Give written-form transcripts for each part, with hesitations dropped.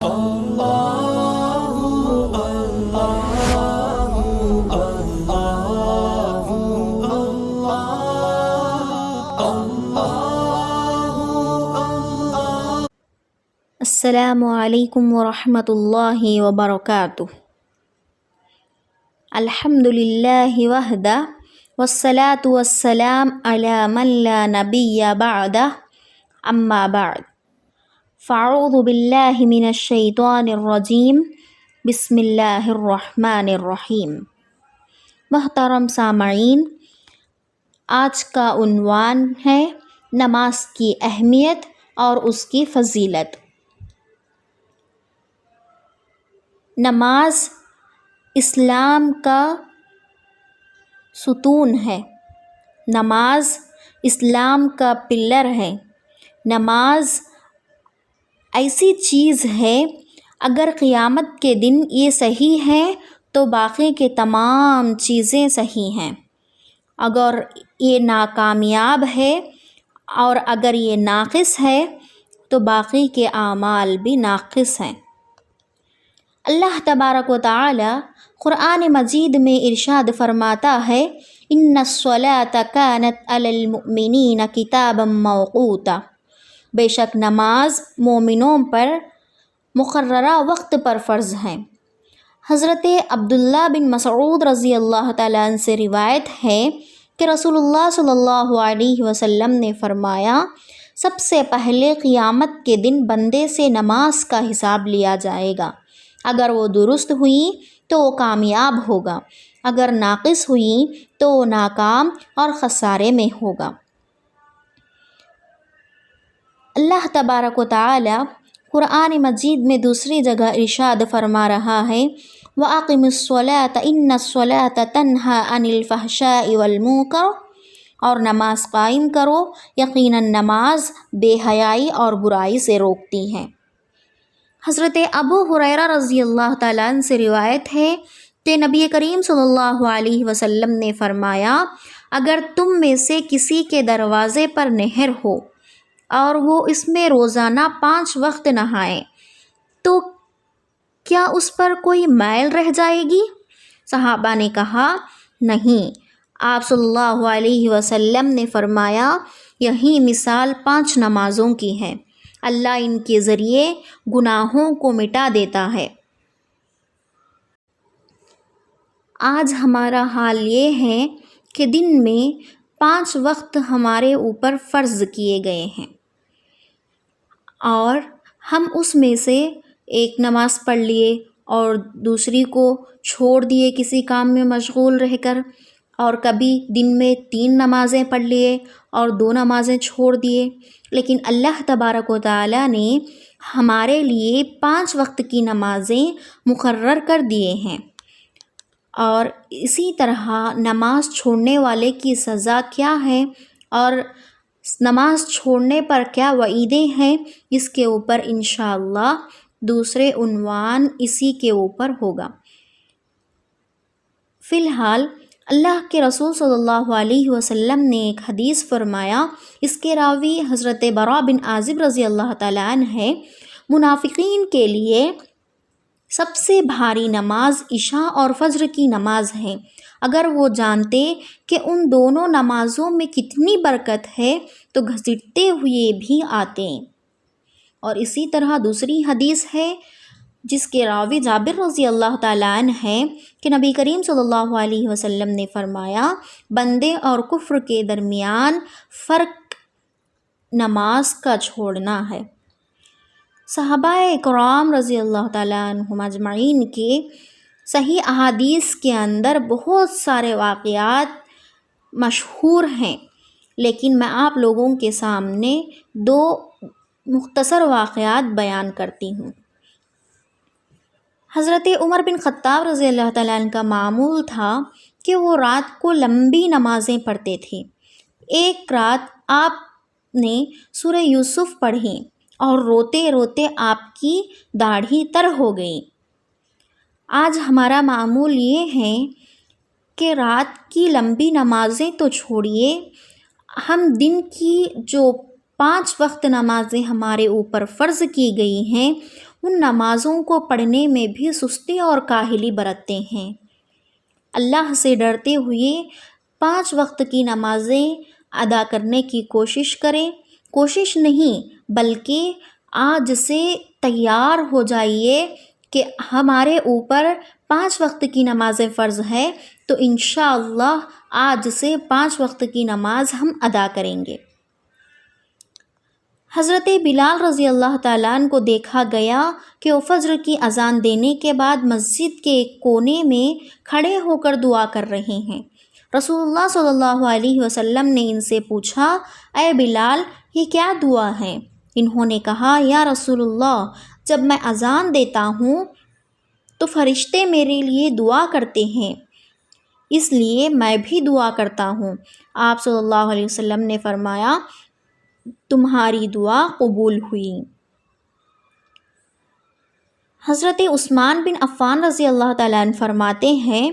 السلام علیکم ورحمۃ اللہ وبرکاتہ۔ الحمد للہ وحدہ والصلاة والسلام علی من لا نبی بعدہ، اما بعد فاعوذ باللہ من الشیطان الرجیم، بسم اللہ الرحمن الرحیم۔ محترم سامعین، آج کا عنوان ہے نماز کی اہمیت اور اس کی فضیلت۔ نماز اسلام کا ستون ہے، نماز اسلام کا پلر ہے۔ نماز ایسی چیز ہے، اگر قیامت کے دن یہ صحیح ہے تو باقی کے تمام چیزیں صحیح ہیں۔ اگر یہ ناکامیاب ہے اور اگر یہ ناقص ہے تو باقی کے اعمال بھی ناقص ہیں۔ اللہ تبارک و تعالی قرآن مجید میں ارشاد فرماتا ہے، ان الصلاۃ کانت علی المؤمنین کتابا موقوتا، بے شک نماز مومنوں پر مقررہ وقت پر فرض ہیں۔ حضرت عبداللہ بن مسعود رضی اللہ تعالیٰ عنہ سے روایت ہے کہ رسول اللہ صلی اللہ علیہ وسلم نے فرمایا، سب سے پہلے قیامت کے دن بندے سے نماز کا حساب لیا جائے گا۔ اگر وہ درست ہوئی تو وہ کامیاب ہوگا، اگر ناقص ہوئی تو وہ ناکام اور خسارے میں ہوگا۔ اللہ تبارک و تعالی قرآن مجید میں دوسری جگہ ارشاد فرما رہا ہے، وَأَقِمِ الصَّلَاةَ إِنَّ الصَّلَاةَ تَنْهَى عَنِ الْفَحْشَاءِ وَالْمُنکَرِ، اور نماز قائم کرو، یقیناً نماز بے حیائی اور برائی سے روکتی ہے۔ حضرت ابو ہریرہ رضی اللہ تعالیٰ عنہ سے روایت ہے کہ نبی کریم صلی اللہ علیہ وسلم نے فرمایا، اگر تم میں سے کسی کے دروازے پر نہر ہو اور وہ اس میں روزانہ 5 وقت نہائے تو کیا اس پر کوئی میل رہ جائے گی؟ صحابہ نے کہا، نہیں۔ آپ صلی اللہ علیہ وسلم نے فرمایا، یہی مثال 5 نمازوں کی ہے، اللہ ان کے ذریعے گناہوں کو مٹا دیتا ہے۔ آج ہمارا حال یہ ہے کہ دن میں 5 وقت ہمارے اوپر فرض کیے گئے ہیں اور ہم اس میں سے ایک نماز پڑھ لیے اور دوسری کو چھوڑ دیے کسی کام میں مشغول رہ کر، اور کبھی دن میں 3 نمازیں پڑھ لیے اور 2 نمازیں چھوڑ دیے۔ لیکن اللہ تبارک و تعالی نے ہمارے لیے 5 وقت کی نمازیں مقرر کر دیے ہیں، اور اسی طرح نماز چھوڑنے والے کی سزا کیا ہے اور نماز چھوڑنے پر کیا وعیدیں ہیں، اس کے اوپر انشاءاللہ دوسرے عنوان اسی کے اوپر ہوگا۔ فی الحال اللہ کے رسول صلی اللہ علیہ وسلم نے ایک حدیث فرمایا، اس کے راوی حضرت براء بن عازب رضی اللہ تعالیٰ عنہ ہے، منافقین کے لیے سب سے بھاری نماز عشاء اور فجر کی نماز ہے۔ اگر وہ جانتے کہ ان دونوں نمازوں میں کتنی برکت ہے تو گھسیٹتے ہوئے بھی آتے۔ اور اسی طرح دوسری حدیث ہے جس کے راوی جابر رضی اللہ تعالیٰ عنہ ہے کہ نبی کریم صلی اللہ علیہ وسلم نے فرمایا، بندے اور کفر کے درمیان فرق نماز کا چھوڑنا ہے۔ صحابہ کرام رضی اللہ تعالیٰ عنہم اجمعین کے صحیح احادیث کے اندر بہت سارے واقعات مشہور ہیں، لیکن میں آپ لوگوں کے سامنے 2 مختصر واقعات بیان کرتی ہوں۔ حضرت عمر بن خطاب رضی اللہ تعالیٰ عنہ کا معمول تھا کہ وہ رات کو لمبی نمازیں پڑھتے تھے۔ ایک رات آپ نے سورہ یوسف پڑھی اور روتے روتے آپ کی داڑھی تر ہو گئی۔ آج ہمارا معمول یہ ہے کہ رات کی لمبی نمازیں تو چھوڑیے، ہم دن کی جو 5 وقت نمازیں ہمارے اوپر فرض کی گئی ہیں ان نمازوں کو پڑھنے میں بھی سستی اور کاہلی برتتے ہیں۔ اللہ سے ڈرتے ہوئے 5 وقت کی نمازیں ادا کرنے کی کوشش کریں۔ کوشش نہیں بلکہ آج سے تیار ہو جائیے کہ ہمارے اوپر 5 وقت کی نمازیں فرض ہے، تو انشاءاللہ آج سے 5 وقت کی نماز ہم ادا کریں گے۔ حضرت بلال رضی اللہ تعالیٰ عنہ کو دیکھا گیا کہ وہ فجر کی اذان دینے کے بعد مسجد کے ایک کونے میں کھڑے ہو کر دعا کر رہے ہیں۔ رسول اللہ صلی اللہ علیہ وسلم نے ان سے پوچھا، اے بلال، یہ کیا دعا ہے؟ انہوں نے کہا، یا رسول اللہ، جب میں اذان دیتا ہوں تو فرشتے میرے لیے دعا کرتے ہیں، اس لیے میں بھی دعا کرتا ہوں۔ آپ صلی اللہ علیہ وسلم نے فرمایا، تمہاری دعا قبول ہوئی۔ حضرت عثمان بن عفان رضی اللہ تعالیٰ عنہ فرماتے ہیں،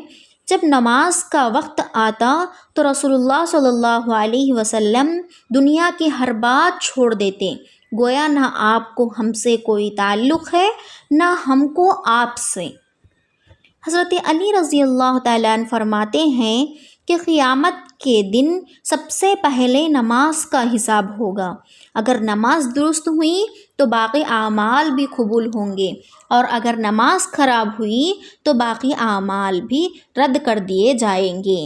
جب نماز کا وقت آتا تو رسول اللہ صلی اللہ علیہ وسلم دنیا کی ہر بات چھوڑ دیتے، گویا نہ آپ کو ہم سے کوئی تعلق ہے نہ ہم کو آپ سے۔ حضرت علی رضی اللہ تعالیٰ عنہ فرماتے ہیں کہ قیامت کے دن سب سے پہلے نماز کا حساب ہوگا۔ اگر نماز درست ہوئی تو باقی اعمال بھی قبول ہوں گے، اور اگر نماز خراب ہوئی تو باقی اعمال بھی رد کر دیے جائیں گے۔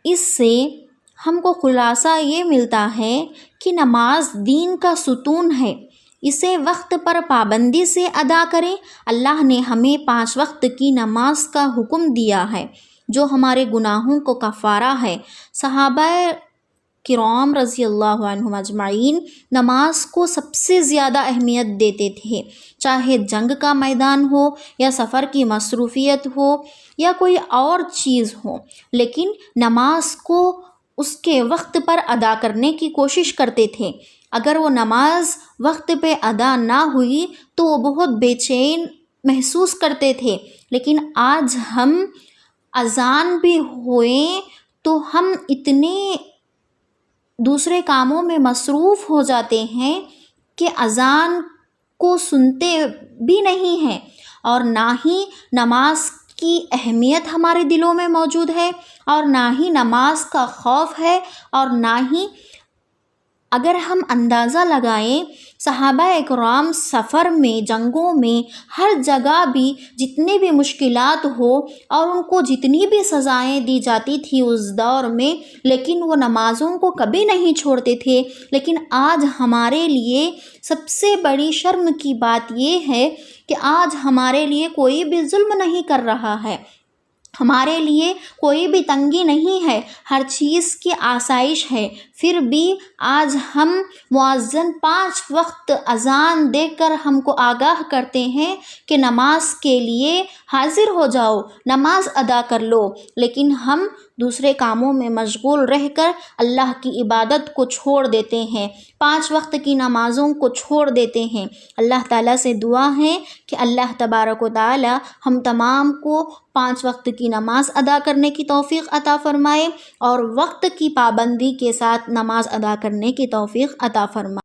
اس سے ہم کو خلاصہ یہ ملتا ہے کہ نماز دین کا ستون ہے، اسے وقت پر پابندی سے ادا کریں۔ اللہ نے ہمیں 5 وقت کی نماز کا حکم دیا ہے، جو ہمارے گناہوں کو کفارہ ہے۔ صحابہ کرام رضی اللہ عنہم اجمعین نماز کو سب سے زیادہ اہمیت دیتے تھے، چاہے جنگ کا میدان ہو یا سفر کی مصروفیت ہو یا کوئی اور چیز ہو، لیکن نماز کو اس کے وقت پر ادا کرنے کی کوشش کرتے تھے۔ اگر وہ نماز وقت پہ ادا نہ ہوئی تو وہ بہت بے چین محسوس کرتے تھے، لیکن آج ہم اذان بھی ہوئے تو ہم اتنے دوسرے کاموں میں مصروف ہو جاتے ہیں کہ اذان کو سنتے بھی نہیں ہیں، اور نہ ہی نماز کی اہمیت ہمارے دلوں میں موجود ہے، اور نہ ہی نماز کا خوف ہے، اور نہ ہی اگر ہم اندازہ لگائیں صحابہ اکرام سفر میں، جنگوں میں، ہر جگہ بھی جتنے بھی مشکلات ہو اور ان کو جتنی بھی سزائیں دی جاتی تھی اس دور میں، لیکن وہ نمازوں کو کبھی نہیں چھوڑتے تھے۔ لیکن آج ہمارے لیے سب سے بڑی شرم کی بات یہ ہے کہ آج ہمارے لیے کوئی بھی ظلم نہیں کر رہا ہے، ہمارے لیے کوئی بھی تنگی نہیں ہے، ہر چیز کی آسائش ہے، پھر بھی آج ہم مؤذن 5 وقت اذان دے کر ہم کو آگاہ کرتے ہیں کہ نماز کے لیے حاضر ہو جاؤ، نماز ادا کر لو، لیکن ہم دوسرے کاموں میں مشغول رہ کر اللہ کی عبادت کو چھوڑ دیتے ہیں، 5 وقت کی نمازوں کو چھوڑ دیتے ہیں۔ اللہ تعالیٰ سے دعا ہے کہ اللہ تبارک و تعالیٰ ہم تمام کو 5 وقت کی نماز ادا کرنے کی توفیق عطا فرمائے، اور وقت کی پابندی کے ساتھ نماز ادا کرنے کی توفیق عطا فرمائے۔